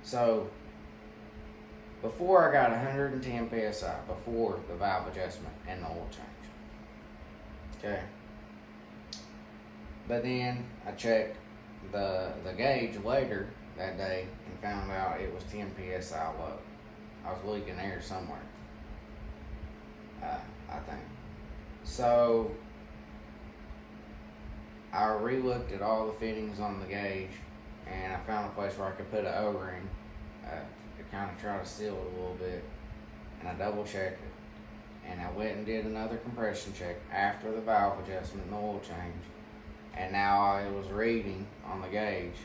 So before I got 110 psi before the valve adjustment and the oil change. Okay. But then I checked the gauge later that day and found out it was 10 psi low. I was leaking air somewhere. I think. So I re-looked at all the fittings on the gauge, and I found a place where I could put an O-ring to kind of try to seal it a little bit. And I double checked it, and I went and did another compression check after the valve adjustment and the oil change, and now I was reading on the gauge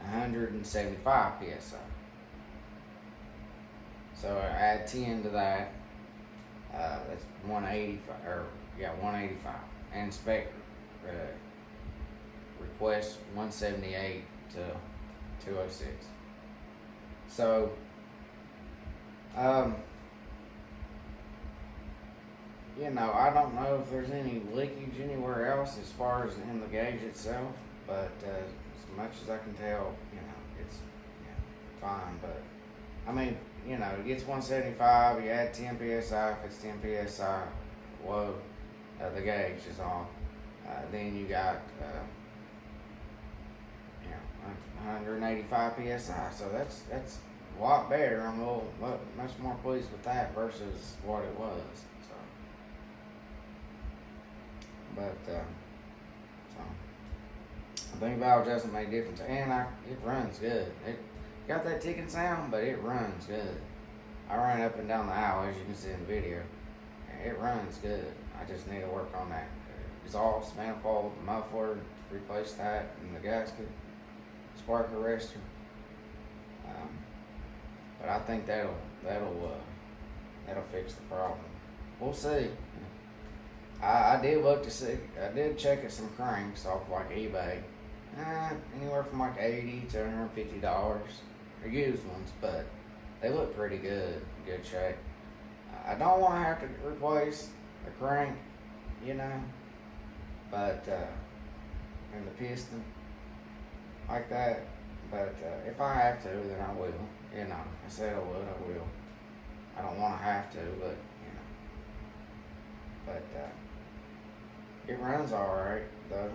175 psi. So I add 10 to that. That's 185, 185. And spec request 178 to 206. So, I don't know if there's any leakage anywhere else as far as in the gauge itself, but as much as I can tell, it's fine. But I mean, it gets 175. You add 10 psi if it's 10 psi low. The gauge is on. Then you got 185 psi. So that's a lot better. I'm much more pleased with that versus what it was. So, but I think valve adjustment made a difference, and it runs good. It got that ticking sound, but it runs good. I ran up and down the aisle, as you can see in the video. It runs good. I just need to work on that exhaust manifold, the muffler, replace that, and the gasket, spark arrestor. But I think that'll fix the problem. We'll see. I did look to see. I did check at some cranks off like eBay. Anywhere from like $80 to $150. They're used ones, but they look pretty good. Good shape. I don't want to have to replace the crank, but and the piston like that. But if I have to, then I will. I said I would. I will. I don't want to have to, but But it runs all right though.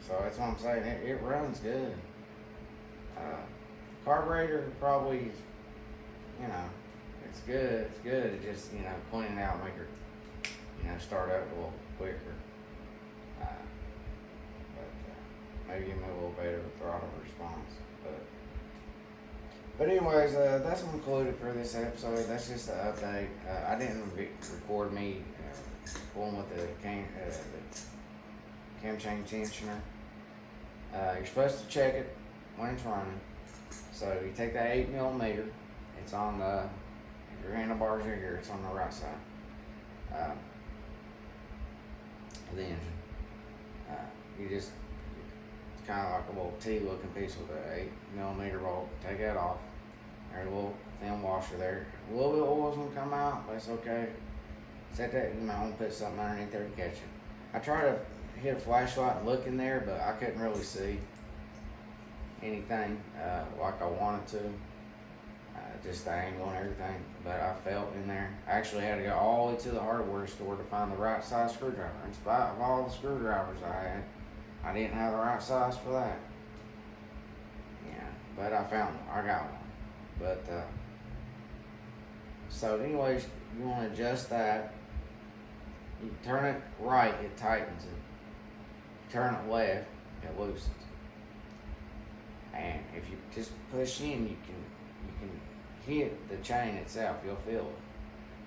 So that's what I'm saying. It runs good. Carburetor probably, it's good. It's good. It just clean it out, make her start up a little quicker. Maybe give me a little better throttle response. But anyways, that's concluded for this episode. That's just an update. I didn't record me fooling with the cam chain tensioner. You're supposed to check it when it's running. So you take that 8mm. It's on if your handlebars are here, it's on the right side of the engine. It's kind of like a little T-looking piece with an 8mm bolt. Take that off. There's a little thin washer there. A little bit of oil's gonna come out, but it's okay. Set that, I'm gonna put something underneath there to catch it. I tried to hit a flashlight and look in there, but I couldn't really see anything like I wanted to. Just the angle and everything, but I felt in there. I actually had to go all the way to the hardware store to find the right size screwdriver. In spite of all the screwdrivers I had, I didn't have the right size for that. But I found one. I got one. But so anyways, you want to adjust that. You turn it right, it tightens it. You turn it left, it loosens. And if you just push in, you can hit the chain itself. You'll feel it.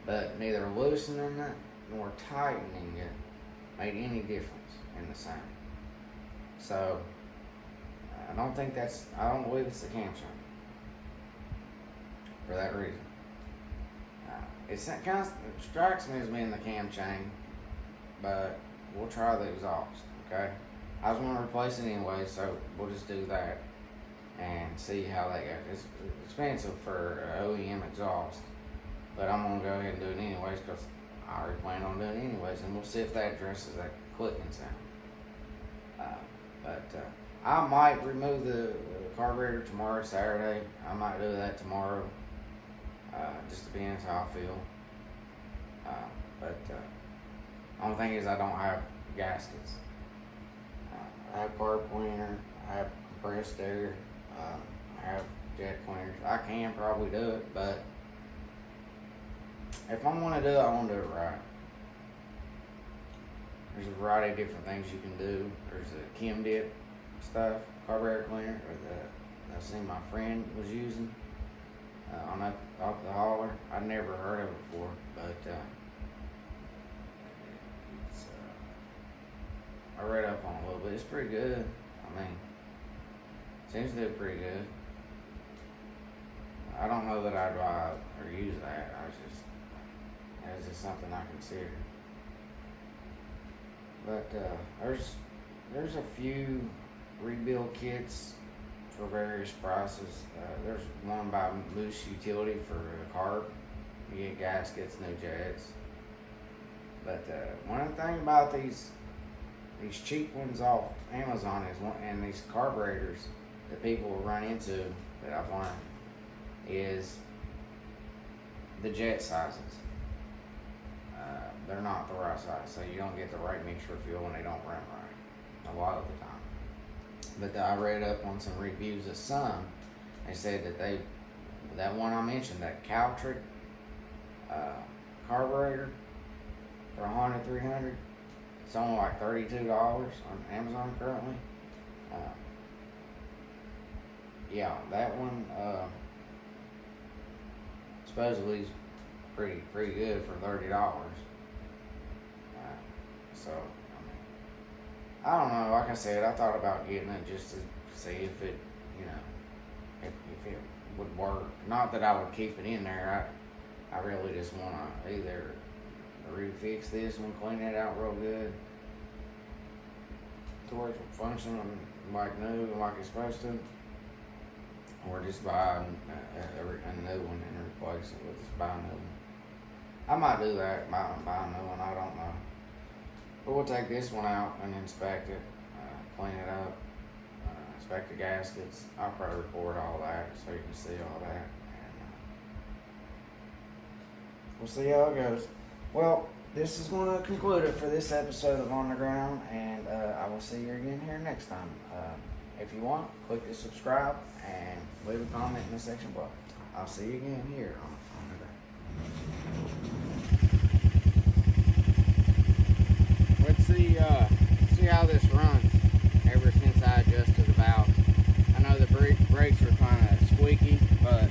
But neither loosening it nor tightening it made any difference in the sound. So I don't believe it's the cam chain for that reason. It kind of strikes me as being the cam chain, but we'll try the exhaust, okay? I was going to replace it anyway, so we'll just do that and see how that goes. It's expensive for OEM exhaust, but I'm going to go ahead and do it anyways because I already plan on doing it anyways, and we'll see if that addresses that clicking sound. But I might remove the carburetor tomorrow, Saturday. I might do that tomorrow. Just depends how I feel. But only thing is I don't have gaskets. I have carb cleaner. I have compressed air. I have jet cleaners. I can probably do it, but if I want to do it, I want to do it right. There's a variety of different things you can do. There's a Chem Dip stuff, carburetor cleaner, or that I've seen my friend was using on up the hauler. I'd never heard of it before, but it's, I read up on it a little bit. It's pretty good. I mean, seems to do pretty good. I don't know that I'd buy or use that. It's just something I consider. But there's a few rebuild kits for various prices. There's one by Moose Utility for a carb. You get gaskets, new jets. But one thing about these cheap ones off Amazon and these carburetors that people will run into that I've learned is the jet sizes. They're not the right size, so you don't get the right mixture of fuel and they don't run right a lot of the time. But I read up on some reviews of some. They said that one I mentioned, that Caltric carburetor for a Honda 300, it's only like $32 on Amazon currently. Yeah, that one supposedly is pretty good for $30. So I don't know. Like I said, I thought about getting it just to see if it, if it would work. Not that I would keep it in there. I really just want to either refix this one, clean it out real good to where it's functioning like new, like it's supposed to, or just buy a new one and replace it with just buy a new one. I might do that, buy a new one. I don't know. But we'll take this one out and inspect it, clean it up, inspect the gaskets. I'll probably record all that so you can see all that. And we'll see how it goes. Well, this is going to conclude it for this episode of On the Ground, and I will see you again here next time. If you want, click the subscribe and leave a comment in the section below. I'll see you again here on the Ground. Let's see how this runs ever since I adjusted the valve. I know the brakes are kind of squeaky, but